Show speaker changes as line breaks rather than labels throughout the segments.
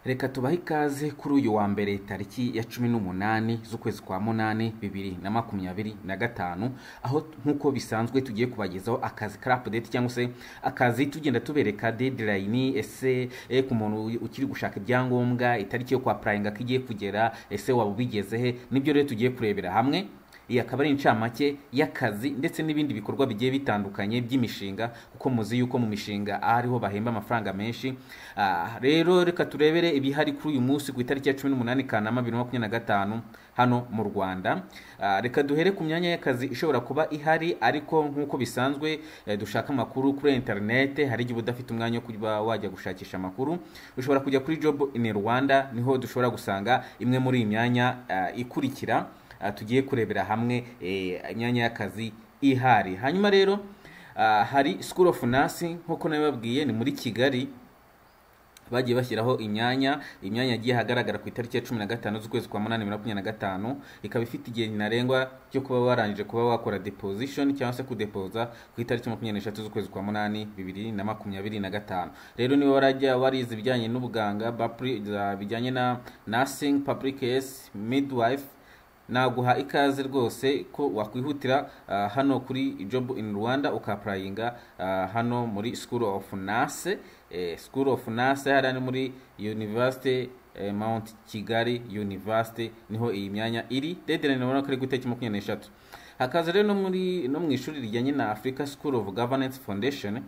Reka tubahe ikaze kuri uyu wa mbere tariki ya 18 z'ukwezi kwa munani 2025, aho nkuko bisanzwe tugiye kubagezaho akazi ka update cyangwa se akazi tugenda tubereka deadline, ese ku muntu ukiri gushaka ibyangombwa itariki yo kwa applying kigiye kugera, ese waba ubigeze he? Nibyo rero tugiye kurebera hamwe. Iyi akaba ari incamake y'akazi ndetse n'ibindi bikorwa bigiye bitandukanye by'imishinga, kuko muzi yuko mu mishinga ariho bahemba amafaranga menshi. Rero reka turebere ibihari kuri uyu munsi ku itariki ya 18 Kanama 2025 hano mu Rwanda. Reka duhere ku myanya y'akazi ishobora kuba ihari, ariko nk'uko bisanzwe dushaka amakuru kuri internet. Hari igihe udafite umwanya wo kuba wajya gushakisha amakuru, ushobora kujya kuri Job in Rwanda, niho dushobora gusanga imwe muri iyi myanya ikurikira. Tugiye kurebera hamwe imyanya y'akazi ihari. Hanyuma rero hari School of Nursing, nkuko nabibabwiye ni muri Kigali. Bagiye bashyiraho imyanya yagiye hagaragara ku itariki ya 15 z'ukwezi kwa 8 2025, ikaba ifite igihe ntarengwa cyo kuba warangije kuba wakora deposition cyangwa se kudepoza ku itariki 23 z'ukwezi kwa 8 2025. Rero niba warajya warize ibijyanye n'ubuganga, bijyanye na nursing, public health, midwife, naguha ikaze rwose ko wakwihutira hano kuri Job in Rwanda ukaprayinga hano muri School of Nurse. School of Nurse hari muri University Mount Kigali University, niho iyi myanya iri. Deadline nabona ko ari gutariki 23. Hakaza rero no mu ishuri rijyanye na Africa School of Governance Foundation,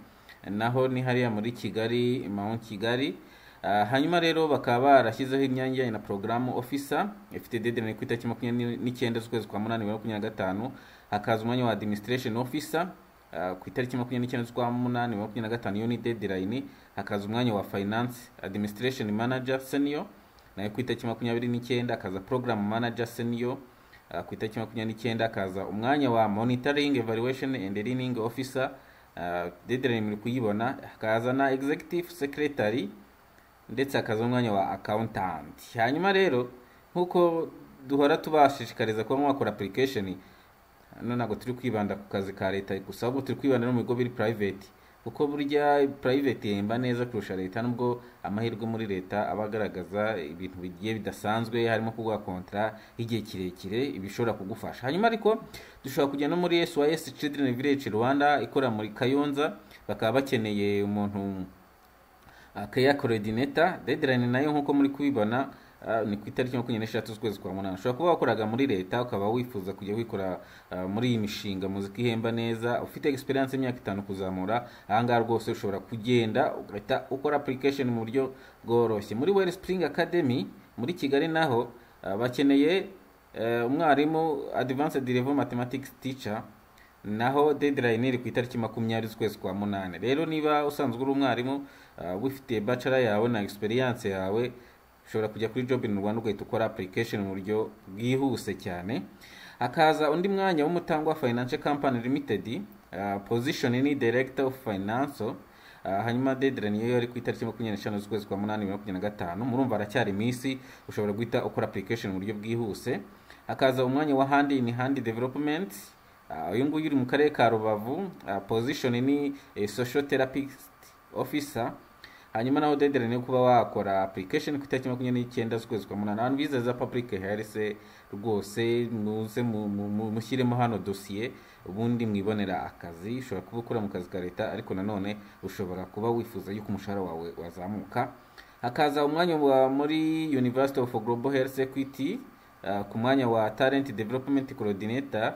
naho ni hariya muri Kigali Mount Kigali. Hanyuma rero bakaba barashyizeho imyanya na program officer ifite deadline ku itariki 29 z'ukwezi kwa 8 2025. Hakaza umwanya wa administration officer ku itariki 29 z'ukwa 8 2025, iyo ni deadline. Hakaza umwanya wa finance administration manager senior nayo ku itariki 29. Hakaza program manager senior ku itariki 29. Hakaza umwanya wa monitoring evaluation and learning officer, deadline muri kuyibona. Hakaza na executive secretary ndetse hakaza umwanya wa accountant. Hanyuma rero nkuko duhora tubashishikariza kuba mwakora application, ntabwo turi kwibanda ku kazi ka leta gusa, ahubwo turi kwibanda no mu bigo biri private, kuko burya private yemba neza kurusha leta, nubwo amahirwe muri leta abagaragaza ibintu bigiye bidasanzwe, harimo kuguha contrat igihe kirekire ibishobora kugufasha. Hanyuma ariko dushobora kujya no muri SOS Children Village Rwanda ikora muri Kayonza, bakaba bakeneye umuntu care coordinator. Deadline nayo nkuko muri kubibona ni ku itariki 23 z'ukwezi kwa 8. Ushobora kuba wakoraga muri leta ukaba wifuza kujya wikora muri iyi mishinga muziki ihemba neza, ufite experience y'imyaka 5 kuzamura. Ahangaha rwose ushobora kugenda ugahita ukora application mu buryo bworoshye. Muri Wellspring Academy muri Kigali naho bakeneye umwarimu advanced level mathematics teacher, naho deadline iri ku itariki 20 z'ukwezi kwa 8. Rero niba usanzwe uri umwarimu wifite bachelor yawe na experience yawe, ushobora kujya kuri Job in Rwanda ugahita ukora application mu buryo bwihuse cyane. Hakaza undi mwanya w'umutangwa Financial Company Limited, position ni Director of Finance. Hanyuma deadline yo ari ku itariki 25 z'ukwezi kwa 8 2025. Murumva aracyari iminsi, ushobora guhita ukora application mu buryo bwihuse. Hakaza umwanya wa Hand in Hand Development, uyu nguyu uri mu karere ka Rubavu, position ni Social Therapist Officer. Hanyuma naho deadline yo kuba wakora application ku itariki 29 z'ukwezi kwa 8. Abantu bizeza public health rwose muze mushyiremo hano dossier, ubundi mwibonera akazi. Ushobora kuba ukora mu kazi ka leta, ariko nanone ushobora kuba wifuza yuko umushahara wawe wazamuka. Hakaza umwanya wa muri University of Global Health Equity ku mwanya wa Talent Development Coordinator.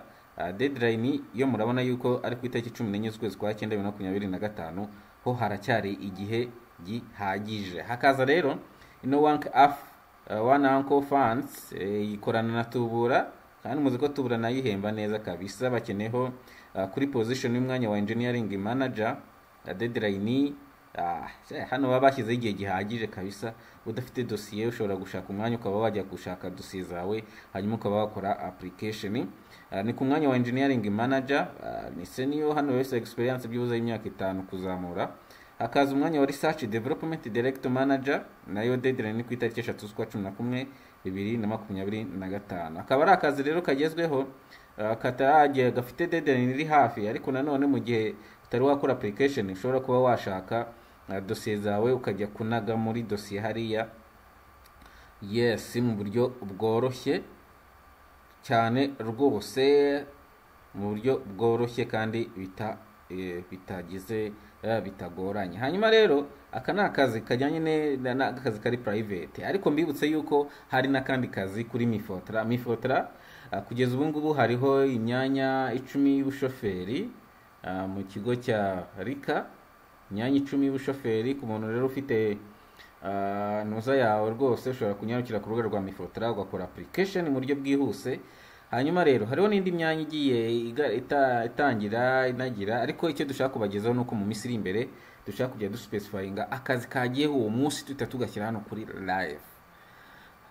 Deadline yo murabona yuko ari ku itariki 14 z'ukwezi kwa 9 2025, ho haracyari igihe gihagije. Hakaza rero One Uncle Funds ikorana na Tubura, kandi muzi ko Tubura nayihemba neza kabisa. Bakeneho kuri position y'umwanya wa engineering manager. Deadline hano baba bashyizeho igihe gihagije kabisa. Udafite dossier ushobora gushaka umwanya ukaba wajya gushaka dossier zawe, hanyuma ukaba wakora application. Ni ku mwanya wa engineering manager, ni senior, hano wese experience byuzuye imyaka 5 kuzamura. Hakaza umwanya wa Research Development Director Manager, nayo deadline ni ku itariki 3 z'ukwa 11 2025. Akaba ari akazi rero kagezweho kataragiye gafite deadline iri hafi, ariko nanone mu gihe utari wakora application ushobora kuba washaka dossier zawe ukajya kunaga muri dossier hariya yes mu buryo bworoshye cyane rwose, mu buryo bworoshye kandi bitagize bitagoranye. Hanyuma rero aka ni akazi kajyanye n'akazi kari private, ariko mbibutse yuko hari n'akandi kazi kuri Mifotra. Kugeza ubu ngubu hariho imyanya 10 y'ubushoferi mu kigo cya Rika, imyanya 10 y'ubushoferi. Ku muntu rero ufite noza yawe rwose ushobora kunyarukira ku rubuga rwa Mifotra ugakora application mu buryo bwihuse. Hanyuma rero hariho n'indi myanya igiye itangira inagira, ariko icyo dushaka kubagezaho nuko mu minsi iri imbere dushaka kujya duspecifyinga akazi kagiyeho uwo munsi tugashyira hano kuri live.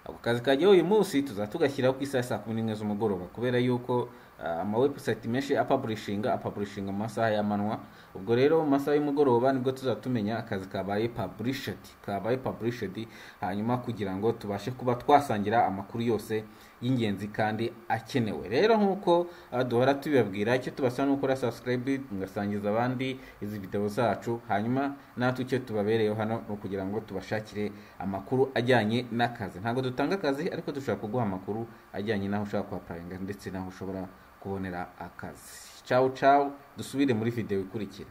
Ako kazi kagiyeho uyu munsi tugashyiraho ku isaha 11 z'umugoroba, kubera yuko ama website menshi apublishinga mu masaha y'amanwa. Ubwo rero mu masaha y'umugoroba nibwo tuzatumenya akazi kabaye published, hanyuma kugira ngo tubashe kuba twasangira amakuru yose y'ingenzi kandi akenewe. Rero nkuko duhora tubibabwira, icyo tubasaba ni gukora subscribe, mugasangiza abandi izi video zacu, hanyuma natwe icyo tubabereyeho hano no kugira ngo tubashakire amakuru ajyanye n'akazi. Ntabwo dutanga akazi, ariko dushobora kuguha amakuru ajyanye n'aho ushobora kuapplyinga ndetse n'aho ushobora kubonera akazi. Ciao, dusubire muri video ikurikira.